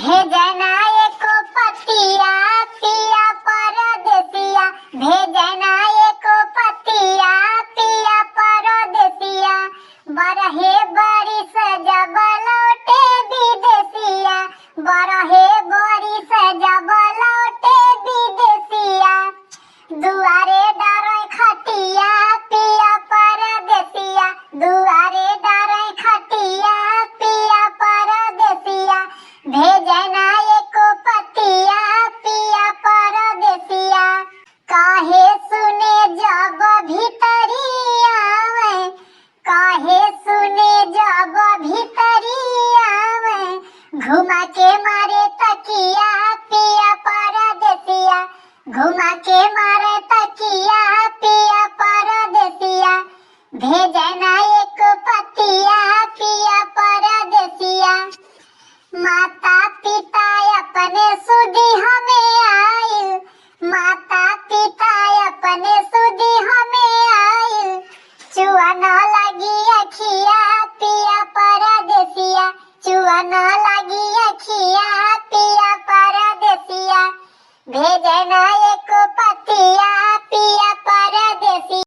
भेजना एको पतिया पिया परदेसिया, भेजना एको पतिया पिया परदेसिया, बरहे बरिस जब लौटे विदेसिया, बरहे बरिस जब लौटे विदेसिया, दुआरे डरै खटिया पिया परदेसिया, दुआरे डरै खटिया पिया परदेसिया, भेजना एको पतिया पिया परदेसिया, काहे सुने जब भीतरी आवे, काहे सुने जब भीतरी आवे, घुमा के मारे तकिया पिया परदेसिया, घुमा के मारे तकिया पिया परदेसिया, भेजना एको पतिया पिया परदेसिया, माता पिता अपने सुधी हमें आयु, माता पिता अपने सुधी हमें आयु, चुआ न लगी अखिया पिया परदेसिया, चुआ न लगी अखिया पिया परदेसिया, भेजना